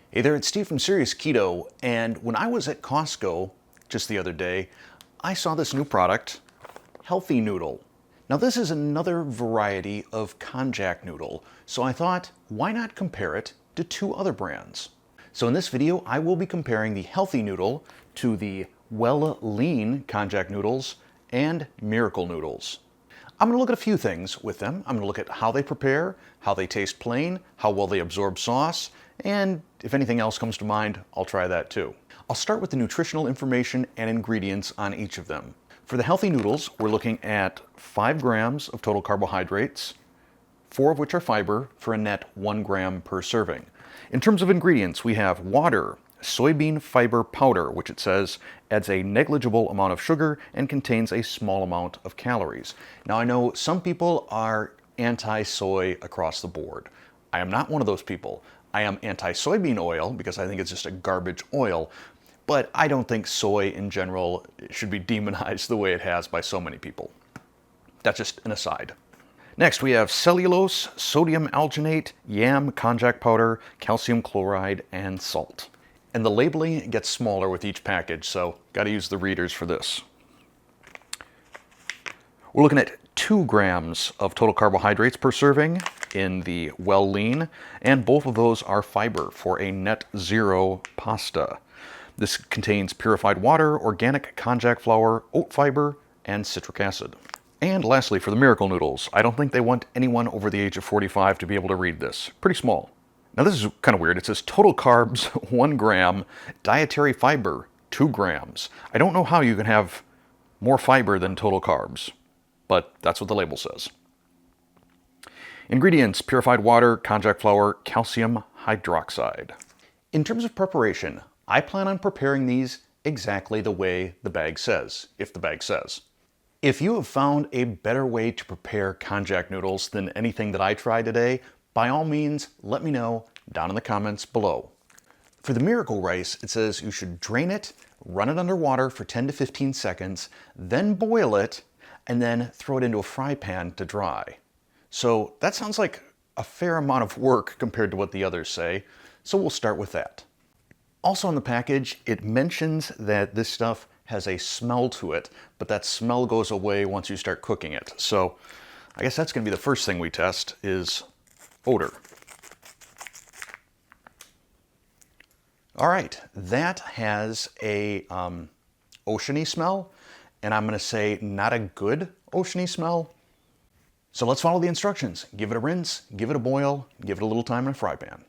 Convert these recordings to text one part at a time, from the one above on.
Hey there, it's Steve from Serious Keto, and when I was at Costco just the other day, I saw this new product, Healthy Noodle. Now this is another variety of Konjac Noodle, so I thought, why not compare it to two other brands? So in this video, I will be comparing the Healthy Noodle to the Lean Konjac Noodles and Miracle Noodles. I'm going to look at a few things with them. I'm going to look at how they prepare, how they taste plain, how well they absorb sauce, and if anything else comes to mind, I'll try that too. I'll start with the nutritional information and ingredients on each of them. For the Healthy Noodles, we're looking at 5 grams of total carbohydrates, 4 of which are fiber, for a net 1 gram per serving. In terms of ingredients, we have water, soybean fiber powder, which it says adds a negligible amount of sugar and contains a small amount of calories. Now I know some people are anti-soy across the board. I am not one of those people. I am anti-soybean oil because I think it's just a garbage oil, but I don't think soy in general should be demonized the way it has by so many people. That's just an aside. Next, we have cellulose, sodium alginate, yam konjac powder, calcium chloride, and salt. And the labeling gets smaller with each package, so got to use the readers for this. We're looking at 2 grams of total carbohydrates per serving in the Lean, and both of those are fiber for a net 0 pasta. This contains purified water, organic konjac flour, oat fiber, and citric acid. And lastly, for the Miracle Noodles, I don't think they want anyone over the age of 45 to be able to read this. Pretty small. Now this is kind of weird. It says total carbs 1 gram, dietary fiber 2 grams. I don't know how you can have more fiber than total carbs, but that's what the label says. Ingredients: purified water, konjac flour, calcium hydroxide. In terms of preparation, I plan on preparing these exactly the way the bag says, if the bag says. If you have found a better way to prepare konjac noodles than anything that I tried today, by all means, let me know down in the comments below. For the Miracle Rice, it says you should drain it, run it under water for 10 to 15 seconds, then boil it, and then throw it into a fry pan to dry. So that sounds like a fair amount of work compared to what the others say, so we'll start with that. Also on the package, it mentions that this stuff has a smell to it, but that smell goes away once you start cooking it. So I guess that's going to be the first thing we test is odor. All right, that has a oceany smell, and I'm going to say not a good oceany smell. So let's follow the instructions. Give it a rinse, give it a boil, give it a little time in a fry pan.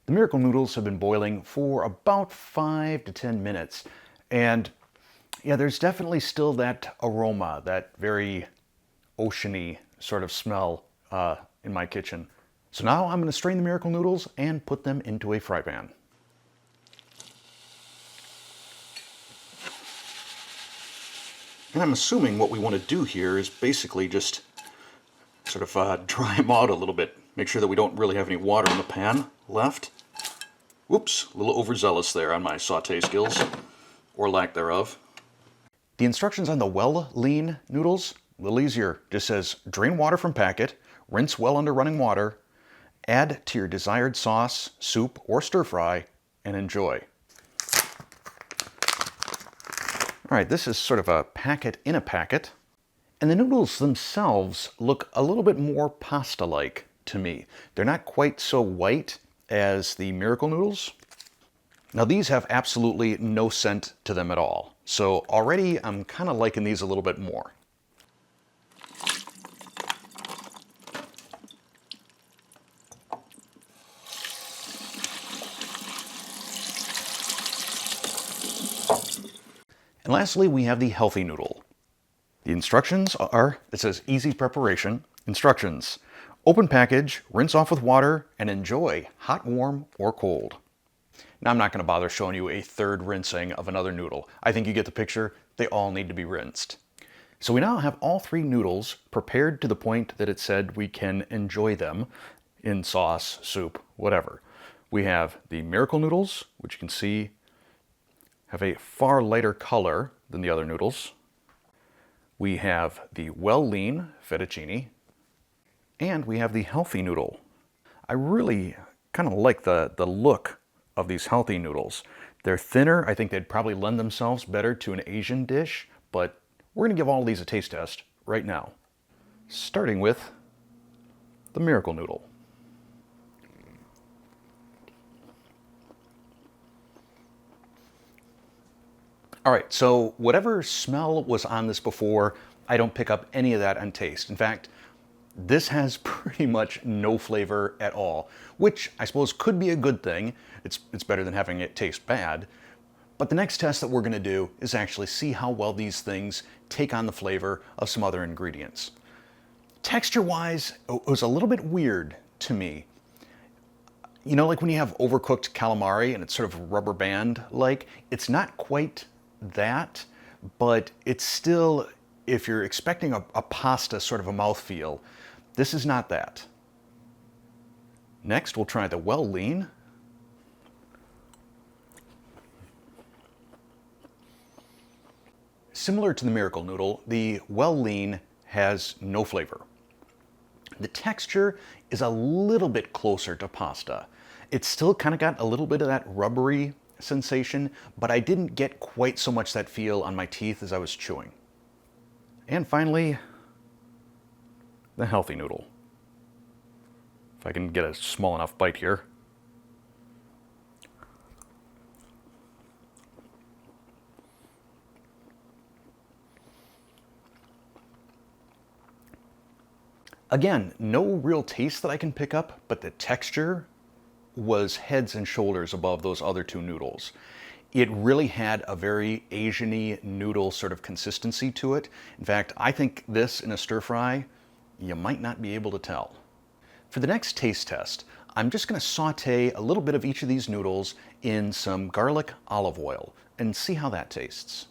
The Miracle Noodles have been boiling for about 5 to 10 minutes. And yeah, there's definitely still that aroma, that very oceany sort of smell in my kitchen. So now I'm going to strain the Miracle Noodles and put them into a fry pan. And I'm assuming what we want to do here is basically just sort of dry them out a little bit. Make sure that we don't really have any water in the pan left. Whoops, a little overzealous there on my sauté skills, or lack thereof. The instructions on the Lean noodles, a little easier. Just says drain water from packet, rinse well under running water, add to your desired sauce, soup, or stir fry, and enjoy. All right, this is sort of a packet in a packet. And the noodles themselves look a little bit more pasta-like to me. They're not quite so white as the Miracle Noodles. Now these have absolutely no scent to them at all. So already I'm kind of liking these a little bit more. And lastly, we have the Healthy Noodle. The instructions are, it says easy preparation. Instructions: open package, rinse off with water, and enjoy, hot, warm, or cold. Now I'm not going to bother showing you a third rinsing of another noodle. I think you get the picture. They all need to be rinsed. So we now have all 3 noodles prepared to the point that it said we can enjoy them in sauce, soup, whatever. We have the Miracle Noodles, which you can see have a far lighter color than the other noodles. We have the Lean fettuccine, and we have the Healthy Noodle. I really kind of like the look of these Healthy Noodles. They're thinner. I think they'd probably lend themselves better to an Asian dish, but we're going to give all of these a taste test right now. Starting with the Miracle Noodle. All right, so whatever smell was on this before, I don't pick up any of that on taste. In fact, this has pretty much no flavor at all, which I suppose could be a good thing. It's better than having it taste bad. But the next test that we're going to do is actually see how well these things take on the flavor of some other ingredients. Texture-wise, it was a little bit weird to me. You know, like when you have overcooked calamari and it's sort of rubber band-like, it's not quite that, but it's still, if you're expecting a pasta sort of a mouthfeel, this is not that. Next, we'll try the Lean. Similar to the Miracle Noodle, the Lean has no flavor. The texture is a little bit closer to pasta. It's still kind of got a little bit of that rubbery sensation, but I didn't get quite so much that feel on my teeth as I was chewing. And finally, the Healthy Noodle. If I can get a small enough bite here. Again, no real taste that I can pick up, but the texture was heads and shoulders above those other two noodles. It really had a very Asian-y noodle sort of consistency to it. In fact, I think this in a stir fry, you might not be able to tell. For the next taste test, I'm just going to saute a little bit of each of these noodles in some garlic olive oil and see how that tastes.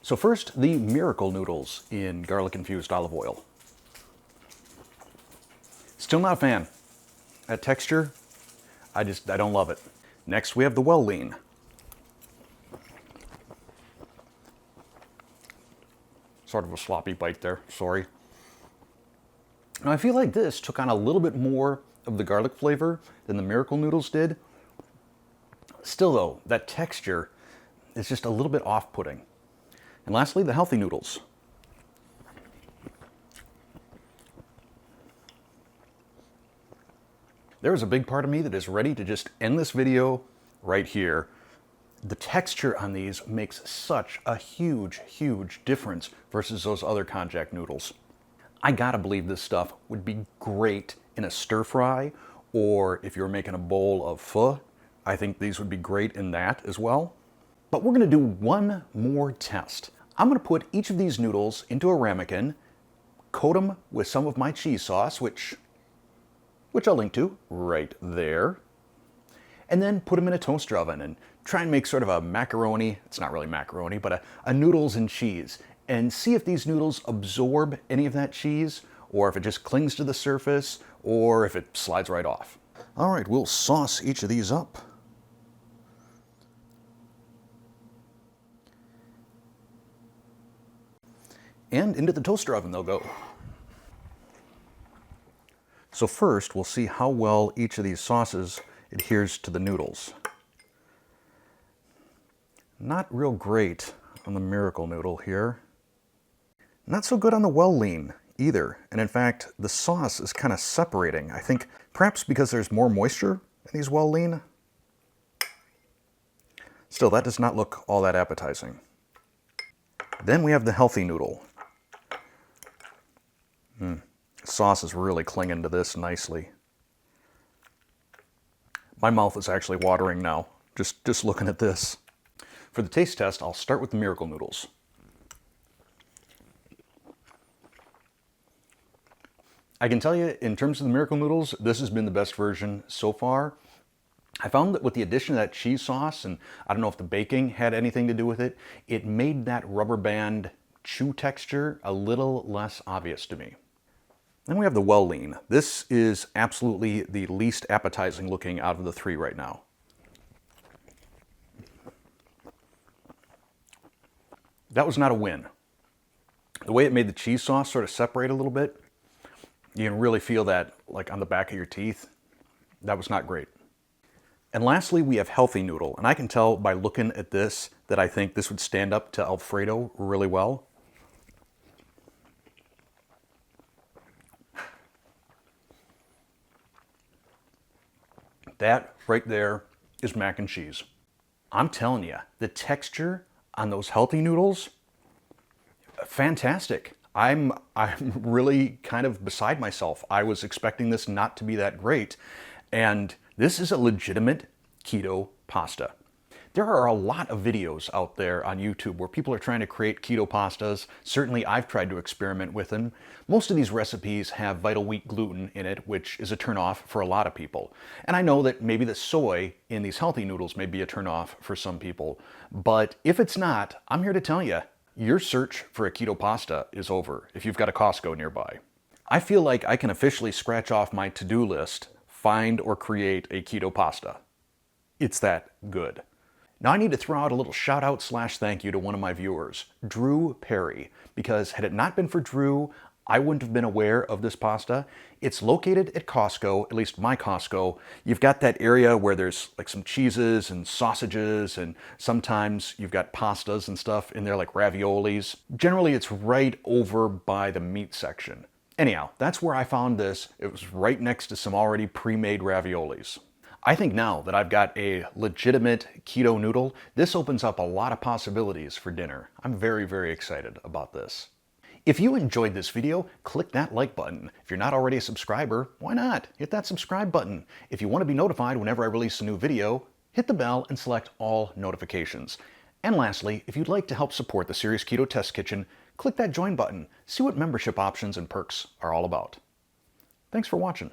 So first, the Miracle Noodles in garlic-infused olive oil. Still not a fan. That texture, I don't love it. Next, we have the Lean. Sort of a sloppy bite there, sorry. Now I feel like this took on a little bit more of the garlic flavor than the Miracle Noodles did. Still though, that texture is just a little bit off-putting. And lastly, the Healthy Noodles. There is a big part of me that is ready to just end this video right here. The texture on these makes such a huge, huge difference versus those other Konjac noodles. I gotta believe this stuff would be great in a stir fry, or if you're making a bowl of pho, I think these would be great in that as well. But we're gonna do one more test. I'm gonna put each of these noodles into a ramekin, coat them with some of my cheese sauce, which I'll link to right there, and then put them in a toaster oven and try and make sort of a macaroni, it's not really macaroni, but a noodles and cheese, and see if these noodles absorb any of that cheese, or if it just clings to the surface, or if it slides right off. All right, we'll sauce each of these up. And into the toaster oven they'll go. So first, we'll see how well each of these sauces adheres to the noodles. Not real great on the Miracle Noodle here. Not so good on the Lean either. And in fact, the sauce is kind of separating. I think perhaps because there's more moisture in these Lean. Still, that does not look all that appetizing. Then we have the Healthy Noodle. Sauce is really clinging to this nicely. My mouth is actually watering now, just looking at this. For the taste test, I'll start with the Miracle Noodles. I can tell you, in terms of the Miracle Noodles, this has been the best version so far. I found that with the addition of that cheese sauce, and I don't know if the baking had anything to do with it, it made that rubber band chew texture a little less obvious to me. Then we have the Well Lean. This is absolutely the least appetizing looking out of the three right now. That was not a win. The way it made the cheese sauce sort of separate a little bit, you can really feel that like on the back of your teeth. That was not great. And lastly, we have Healthy Noodle. And I can tell by looking at this that I think this would stand up to Alfredo really well. That right there is mac and cheese. I'm telling you, the texture on those Healthy Noodles, fantastic. I'm really kind of beside myself. I was expecting this not to be that great. And this is a legitimate keto pasta. There are a lot of videos out there on YouTube where people are trying to create keto pastas. Certainly I've tried to experiment with them. Most of these recipes have vital wheat gluten in it, which is a turnoff for a lot of people. And I know that maybe the soy in these Healthy Noodles may be a turnoff for some people. But if it's not, I'm here to tell you, your search for a keto pasta is over if you've got a Costco nearby. I feel like I can officially scratch off my to-do list, find or create a keto pasta. It's that good. Now I need to throw out a little shout out / thank you to one of my viewers, Drew Perry, because had it not been for Drew, I wouldn't have been aware of this pasta. It's located at Costco, at least my Costco. You've got that area where there's like some cheeses and sausages, and sometimes you've got pastas and stuff in there like raviolis. Generally it's right over by the meat section. Anyhow, that's where I found this. It was right next to some already pre-made raviolis. I think now that I've got a legitimate keto noodle, this opens up a lot of possibilities for dinner. I'm very, very excited about this. If you enjoyed this video, click that like button. If you're not already a subscriber, why not? Hit that subscribe button. If you want to be notified whenever I release a new video, hit the bell and select all notifications. And lastly, if you'd like to help support the Serious Keto Test Kitchen, click that join button. See what membership options and perks are all about. Thanks for watching.